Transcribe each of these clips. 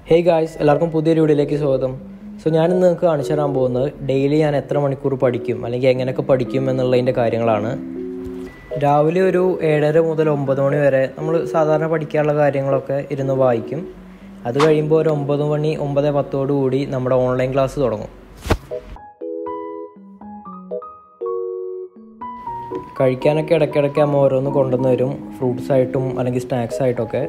Hey guys, എല്ലാവർക്കും പുതിയൊരു വീഡിയോയിലേക്ക് സ്വാഗതം. ഞാനിന്ന് നിങ്ങൾക്ക് കാണിച്ചു തരാൻ പോകുന്നത് ഡെയിലി ഞാൻ എത്ര മണിക്കൂർ പഠിക്കും അല്ലെങ്കിൽ എങ്ങനെയൊക്കെ പഠിക്കും എന്നുള്ളതിൻ്റെ കാര്യങ്ങളാണ്. രാവിലെ ഒരു 7:30 മുതൽ 9 മണി വരെ നമ്മൾ സാധാരണ പഠിക്കാനുള്ള കാര്യങ്ങളൊക്കെ ഇരുന്ന് വായിക്കും. അത് കഴിയുമ്പോൾ ഒരു 9 മണി 9:10 കൂടി നമ്മുടെ ഓൺലൈൻ ക്ലാസ് തുടങ്ങും. കഴിക്കാനൊക്കെ ഇടയ്ക്കിടയ്ക്ക് അമ്മ ഓരോന്ന് കൊണ്ടുവന്ന് വരും, ഫ്രൂട്ട്സ് ആയിട്ടും അല്ലെങ്കിൽ സ്നാക്സ് ആയിട്ടൊക്കെ.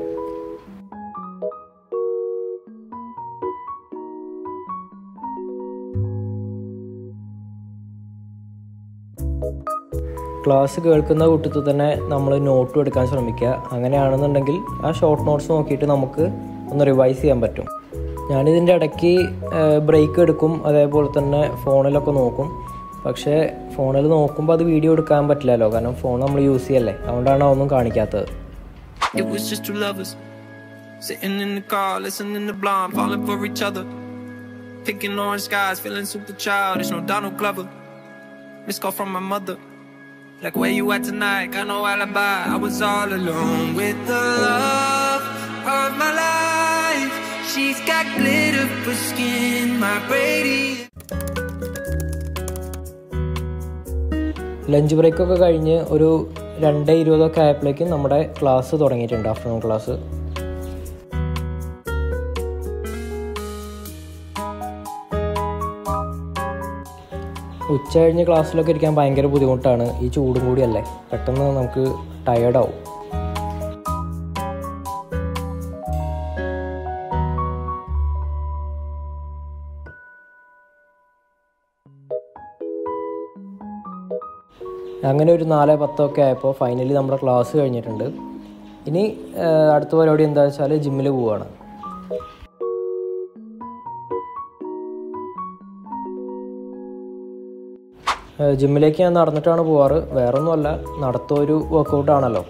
ക്ലാസ് കേൾക്കുന്ന കൂട്ടത്തിൽ തന്നെ നമ്മൾ നോട്ടും എടുക്കാൻ ശ്രമിക്കുക. അങ്ങനെയാണെന്നുണ്ടെങ്കിൽ ആ ഷോർട്ട് നോട്ട്സ് നോക്കിയിട്ട് നമുക്ക് ഒന്ന് റിവൈസ് ചെയ്യാൻ പറ്റും. ഞാനിതിൻ്റെ ഇടയ്ക്ക് ബ്രേക്ക് എടുക്കും, അതേപോലെ തന്നെ ഫോണിലൊക്കെ നോക്കും. പക്ഷേ ഫോണിൽ നോക്കുമ്പോൾ അത് വീഡിയോ എടുക്കാൻ പറ്റില്ലല്ലോ, കാരണം ഫോൺ നമ്മൾ യൂസ് ചെയ്യല്ലേ, അതുകൊണ്ടാണ് അതൊന്നും കാണിക്കാത്തത്. Like where you at tonight, got no alibi. I was all alone with the love of my life. She's got glitter for skin, my radiant. Lunch ബ്രേക്കൊക്കെ കഴിഞ്ഞ് ഒരു 2:20 ആയപ്പോഴേക്കും നമ്മുടെ ക്ലാസ് തുടങ്ങിയിട്ടുണ്ട്, ആഫ്റ്റർനൂൺ ക്ലാസ്. ഉച്ച കഴിഞ്ഞ് ക്ലാസ്സിലൊക്കെ ഇരിക്കാൻ ഭയങ്കര ബുദ്ധിമുട്ടാണ്, ഈ ചൂടും കൂടിയല്ലേ, പെട്ടെന്ന് നമുക്ക് ടയേർഡാവും. അങ്ങനെ ഒരു 4:10 ആയപ്പോൾ ഫൈനലി നമ്മുടെ ക്ലാസ് കഴിഞ്ഞിട്ടുണ്ട്. ഇനി അടുത്ത പരിപാടി എന്താ വെച്ചാൽ ജിമ്മിൽ പോവുകയാണ്. ജിമ്മിലേക്ക് ഞാൻ നടന്നിട്ടാണ് പോവാറ്, വേറൊന്നുമല്ല, നടത്തൊരു വർക്കൗട്ടാണല്ലോ.